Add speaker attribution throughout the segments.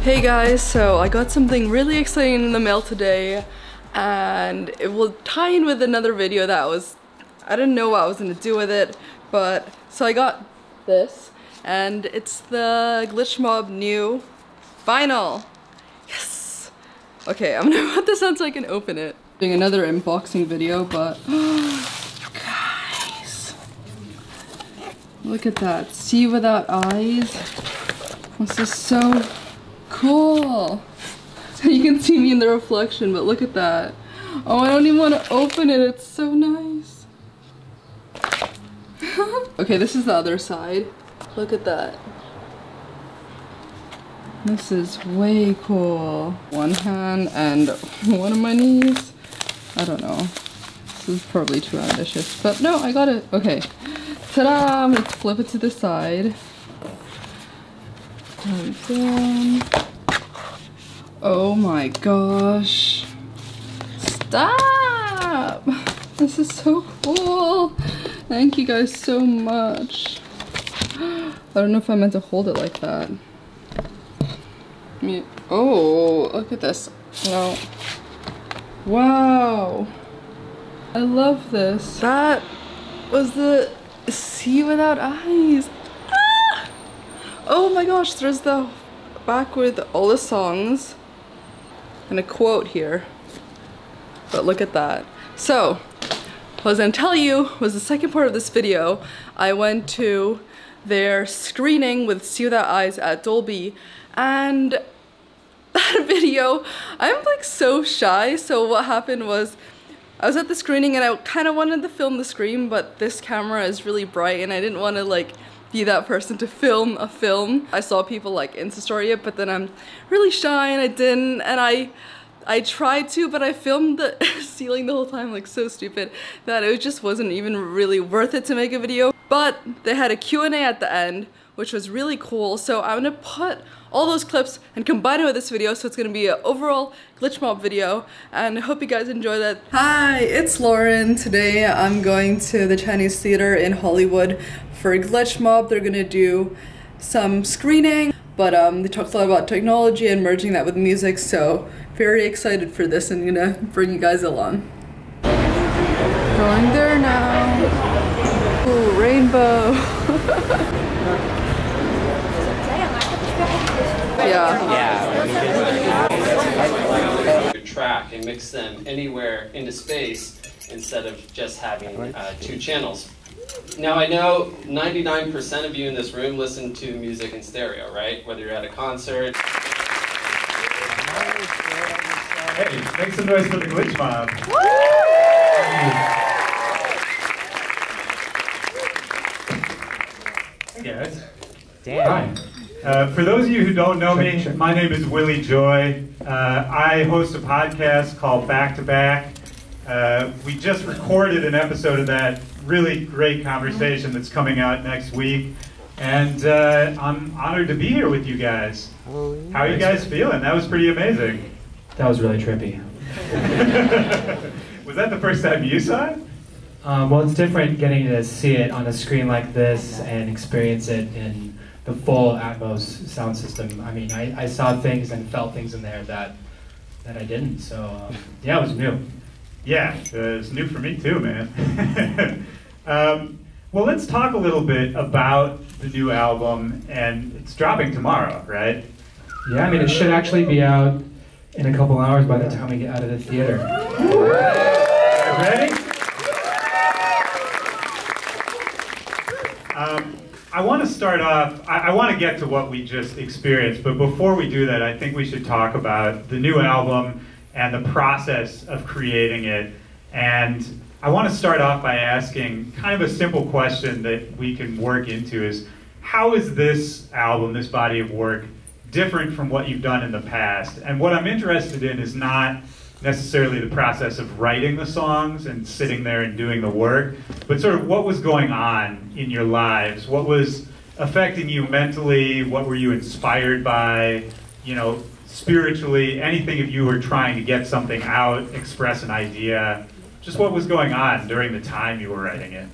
Speaker 1: Hey guys, so I got something really exciting in the mail today, and it will tie in with another video that I didn't know what I was gonna do with it, but so I got this, and it's the Glitch Mob new vinyl. Yes! Okay, I'm gonna put this on so I can open it. Doing another unboxing video, but guys, look at that. See without eyes. This is so cool. You can see me in the reflection, but look at that. Oh, I don't even want to open it. It's so nice. Okay, this is the other side. Look at that. This is way cool. One hand and one of my knees. I don't know. This is probably too ambitious, but no, I got it. Okay. Ta-da! I'm gonna flip it to the side. Down. Oh my gosh. Stop! This is so cool. Thank you guys so much. I don't know if I meant to hold it like that. Oh, look at this. No. Wow. I love this. That was the See Without Eyes. Ah! Oh my gosh, there's the back with all the songs and a quote here. But look at that. So, what I was gonna tell you was the second part of this video. I went to their screening with See Without Eyes at Dolby, and that video, I'm like so shy. So what happened was I was at the screening and I kind of wanted to film the screen, but this camera is really bright and I didn't want to like be that person to film a film. I saw people like Insta story it, but then I'm really shy and I didn't, and I tried to, but I filmed the ceiling the whole time, like so stupid, that it just wasn't even really worth it to make a video. But they had a Q&A at the end, which was really cool, so I'm gonna put all those clips and combine it with this video, so it's gonna be an overall Glitch Mob video, and I hope you guys enjoy that. Hi, it's Lauren. Today I'm going to the Chinese Theater in Hollywood for Glitch Mob. They're gonna do some screening, but they talked a lot about technology and merging that with music, so very excited for this and gonna bring you guys along. Going there now. Ooh, rainbow.
Speaker 2: Yeah. Track and mix them anywhere into space instead of just having two channels. Now I know 99% of you in this room listen to music in stereo, right? Whether you're at a concert.
Speaker 3: Hey, make some noise for the Glitch Mob. Hey guys.
Speaker 4: Damn.
Speaker 3: Hi. For those of you who don't know me, my name is Willie Joy. I host a podcast called Back to Back. We just recorded an episode of that really great conversation that's coming out next week. And I'm honored to be here with you guys. How are you guys feeling? That was pretty amazing.
Speaker 4: That was really trippy.
Speaker 3: Was that the first time you saw it?
Speaker 4: Well, it's different getting to see it on a screen like this and experience it in the full Atmos sound system. I mean, I saw things and felt things in there that I didn't, so yeah, it was new.
Speaker 3: Yeah, it's new for me too, man. Well, let's talk a little bit about the new album, and it's dropping tomorrow, right?
Speaker 4: Yeah, I mean, it should actually be out in a couple hours by the time we get out of the theater.
Speaker 3: Ready? I want to start off, I want to get to what we just experienced, but before we do that, I think we should talk about the new album and the process of creating it. And I want to start off by asking kind of a simple question that we can work into is, how is this album, this body of work, different from what you've done in the past? And what I'm interested in is not necessarily the process of writing the songs and sitting there and doing the work, but sort of what was going on in your lives. What was affecting you mentally? What were you inspired by? You know, spiritually, anything if you were trying to get something out, express an idea. Just what was going on during the time you were writing it?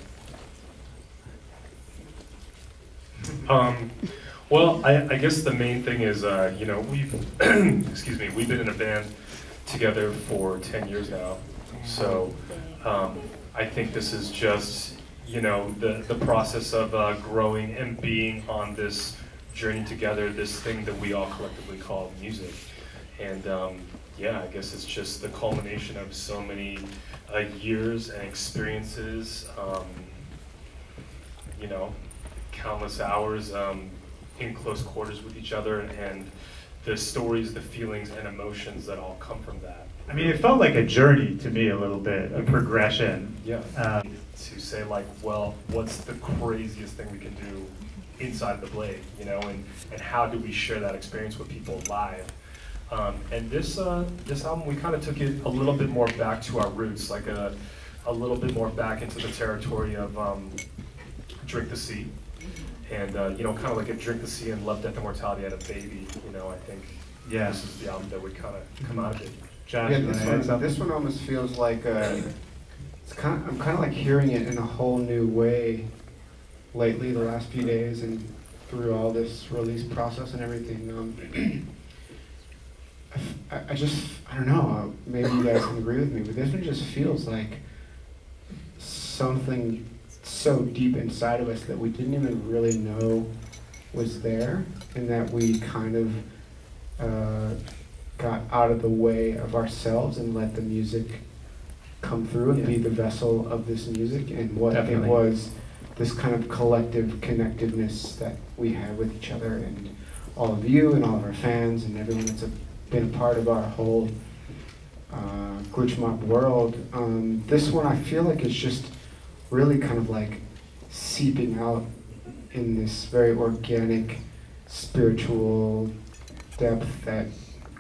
Speaker 5: Well, I guess the main thing is, you know, we've, excuse me, we've been in a band together for 10 years now. So I think this is just, you know, the process of growing and being on this journey together, this thing that we all collectively call music. And yeah, I guess it's just the culmination of so many years and experiences, you know, countless hours in close quarters with each other, and the stories, the feelings, and emotions that all come from that.
Speaker 3: I mean, it felt like a journey to me a little bit, a progression.
Speaker 5: Yeah. To say like, well, what's the craziest thing we can do inside the Blade, you know, and how do we share that experience with people live? And this album, we kind of took it a little bit more back to our roots, like a little bit more back into the territory of Drink the Sea. And, you know, kind of like a Drink the Sea and Love, Death, and Mortality had a baby, you know, I think this is the album that would kind of come out of it.
Speaker 3: Josh,
Speaker 6: yeah, this one almost feels like, I'm kind of like hearing it in a whole new way lately, the last few days, and through all this release process and everything. I don't know, maybe you guys can agree with me, but this one just feels like something so deep inside of us that we didn't even really know was there, and that we kind of got out of the way of ourselves and let the music come through and be the vessel of this music, and what it was, this kind of collective connectiveness that we have with each other and all of you and all of our fans and everyone that's been a part of our whole Glitch Mob world. This one I feel like it's just really kind of like seeping out in this very organic, spiritual depth that,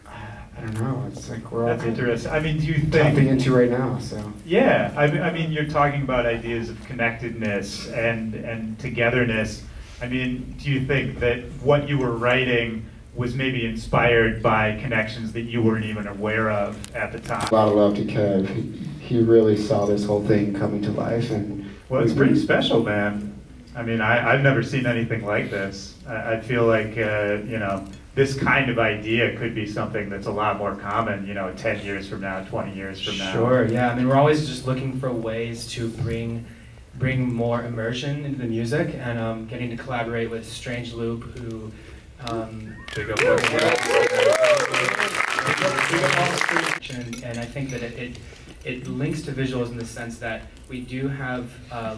Speaker 6: I don't know, it's like we're all
Speaker 3: interesting. I mean, do you think
Speaker 6: tapping into right now, so.
Speaker 3: Yeah, I mean, you're talking about ideas of connectedness and togetherness. I mean, do you think that what you were writing was maybe inspired by connections that you weren't even aware of at the time?
Speaker 6: A lot of love to Kev. He really saw this whole thing coming to life, and
Speaker 3: well, it's pretty special, man. I mean, I've never seen anything like this. I feel like you know, this kind of idea could be something that's a lot more common, you know, 10 years from now, 20 years from now.
Speaker 4: Sure, yeah. I mean, we're always just looking for ways to bring more immersion into the music, and getting to collaborate with Strange Loop, who
Speaker 3: Big up
Speaker 4: and I think that it links to visuals in the sense that we do have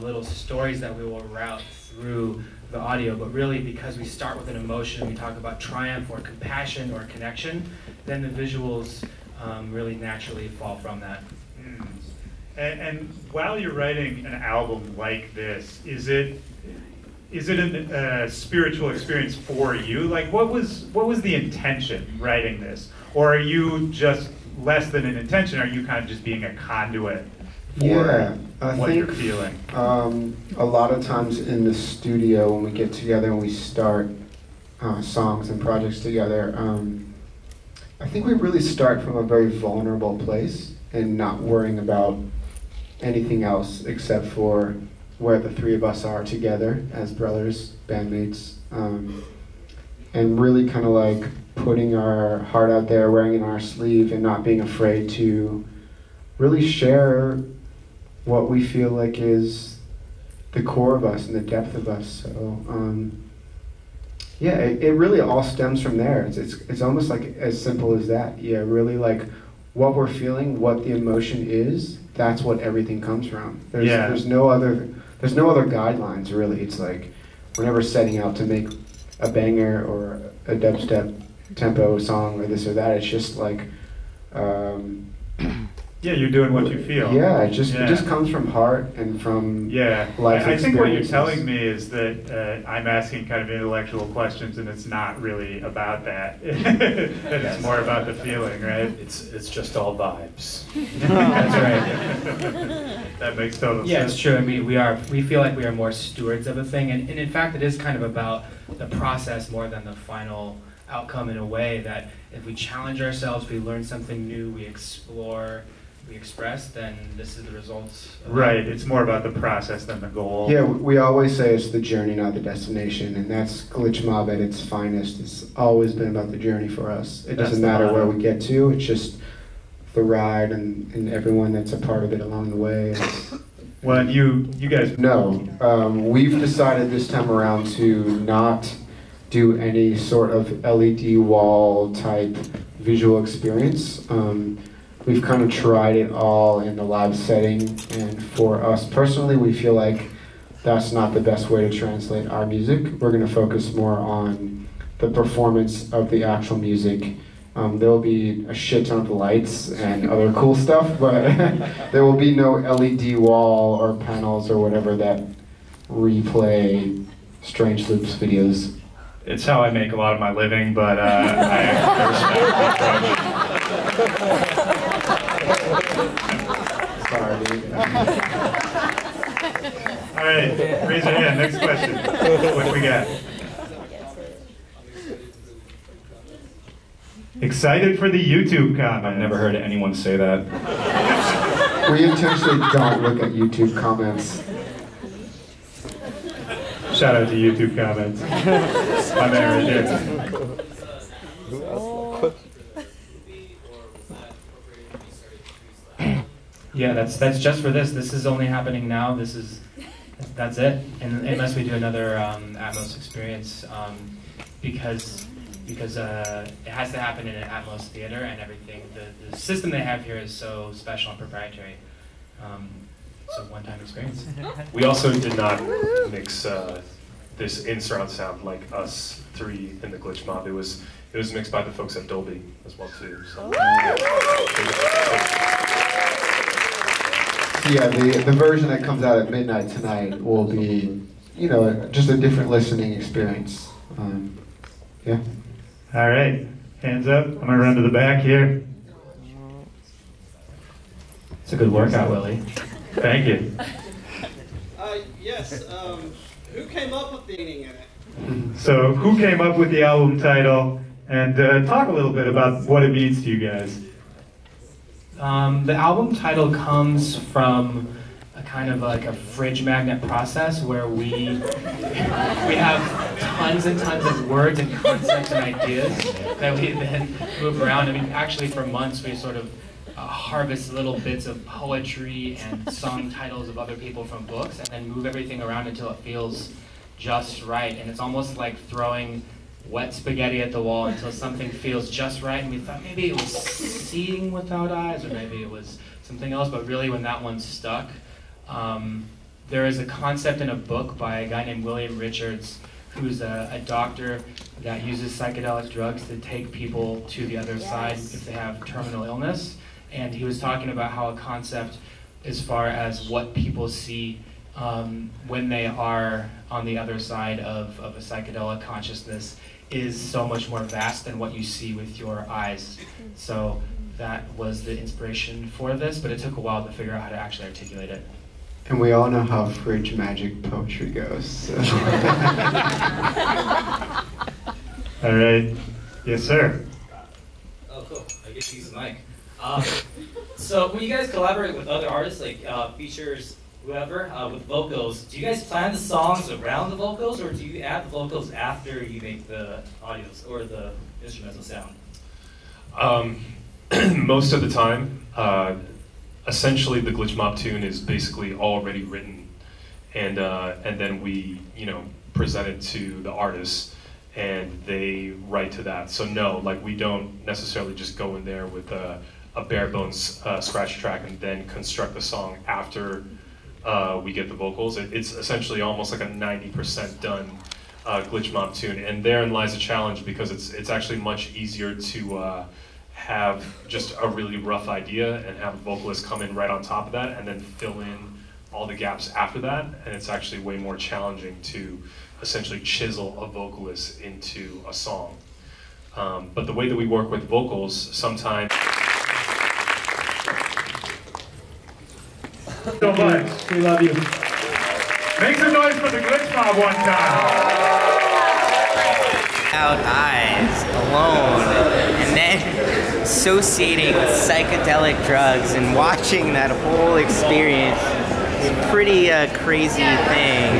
Speaker 4: little stories that we will route through the audio, but really because we start with an emotion, we talk about triumph or compassion or connection, then the visuals really naturally fall from that.
Speaker 3: And while you're writing an album like this, is it a spiritual experience for you? Like, what was the intention writing this? Or are you just less than an intention? Are you kind of just being a conduit for what you're feeling?
Speaker 6: A lot of times in the studio when we get together and we start songs and projects together, I think we really start from a very vulnerable place and not worrying about anything else except for where the three of us are together as brothers, bandmates, and really kind of like putting our heart out there, wearing it on our sleeve, and not being afraid to really share what we feel like is the core of us and the depth of us. So yeah, it really all stems from there. It's almost like as simple as that. Yeah, really like what we're feeling, what the emotion is, that's what everything comes from. There's no other guidelines really. It's like we're never setting out to make a banger or a dubstep tempo song or this or that. It's just like
Speaker 3: yeah, you're doing what you feel.
Speaker 6: Yeah, it just comes from heart and from life
Speaker 3: I think what you're telling me is that I'm asking kind of intellectual questions, and it's not really about that. It's more about the feeling, right?
Speaker 5: It's just all vibes.
Speaker 4: That's right.
Speaker 3: That makes total sense.
Speaker 4: Yeah, it's true. I mean, we feel like we are more stewards of a thing, and in fact, it is kind of about the process more than the final outcome, in a way that if we challenge ourselves, we learn something new, we explore we express, then this is the results.
Speaker 3: Right, it's more about the process than the goal.
Speaker 6: Yeah, we always say it's the journey, not the destination, and that's Glitch Mob at its finest. It's always been about the journey for us. It doesn't matter where we get to, it's just the ride and everyone that's a part of it along the way.
Speaker 3: Well, you guys...
Speaker 6: No, we've decided this time around to not do any sort of LED wall type visual experience. We've kind of tried it all in the live setting, and for us personally, we feel like that's not the best way to translate our music. We're going to focus more on the performance of the actual music. There'll be a shit ton of lights and other cool stuff, but there will be no LED wall or panels or whatever that replay Strange Loops videos.
Speaker 3: It's how I make a lot of my living, but I respect the approach.
Speaker 6: Sorry, dude.
Speaker 3: All right, raise your hand. Next question. What do we got? Excited for the YouTube comments.
Speaker 7: I've never heard anyone say that.
Speaker 6: We intentionally don't look at YouTube comments.
Speaker 3: Shout out to YouTube comments. My man right there.
Speaker 4: Yeah, that's just for this. This is only happening now. That's it. And unless we do another Atmos experience, because it has to happen in an Atmos theater and everything. The system they have here is so special and proprietary. It's a one-time experience.
Speaker 5: We also did not mix this in surround sound like us three in the Glitch Mob. It was mixed by the folks at Dolby as well too. So.
Speaker 6: Yeah, the version that comes out at midnight tonight will be, you know, just a different listening experience. Yeah.
Speaker 3: All right, hands up. I'm gonna run to the back here.
Speaker 4: It's a good workout, Willie.
Speaker 3: Thank you.
Speaker 8: Yes, who came up with the meaning in it?
Speaker 3: So, who came up with the album title? And talk a little bit about what it means to you guys.
Speaker 4: The album title comes from a kind of like a fridge magnet process where we have tons and tons of words and concepts and ideas that we then move around. I mean, actually for months we sort of harvest little bits of poetry and song titles of other people from books and then move everything around until it feels just right. And it's almost like throwing wet spaghetti at the wall until something feels just right. And we thought maybe it was Seeing Without Eyes or maybe it was something else, but really when that one stuck, there is a concept in a book by a guy named William Richards who's a doctor that uses psychedelic drugs to take people to the other side if they have terminal illness. And he was talking about how a concept as far as what people see when they are on the other side of a psychedelic consciousness is so much more vast than what you see with your eyes. So that was the inspiration for this, but it took a while to figure out how to actually articulate it.
Speaker 6: And we all know how fridge magic poetry goes. So.
Speaker 3: All right. Yes, sir.
Speaker 9: Oh, cool. I get to use the mic. So when you guys collaborate with other artists, like features, whoever, with vocals, do you guys plan the songs around the vocals, or do you add the vocals after you make the audios or the instrumental sound?
Speaker 5: Most of the time, essentially the Glitch Mob tune is basically already written, and then we, present it to the artists, and they write to that. So no, like we don't necessarily just go in there with a bare bones scratch track and then construct the song after we get the vocals. It's essentially almost like a 90% done Glitch Mob tune, and therein lies a challenge because it's actually much easier to have just a really rough idea and have a vocalist come in right on top of that and then fill in all the gaps after that, and it's actually way more challenging to essentially chisel a vocalist into a song. But the way that we work with vocals, sometimes...
Speaker 3: So much. We love you. Make some noise for the Glitch Mob one time.
Speaker 10: Out eyes, alone, and then
Speaker 7: associating with psychedelic drugs and watching that whole experience is a pretty crazy thing.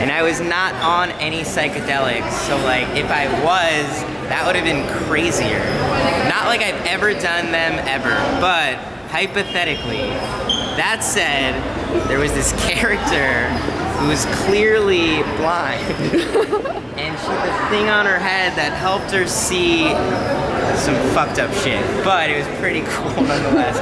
Speaker 7: And I was not on any psychedelics, so like if I was, that would have been crazier. Not like I've ever done them ever, but hypothetically. That said, there was this character who was clearly blind, and she had the thing on her head that helped her see some fucked up shit, but it was pretty cool nonetheless.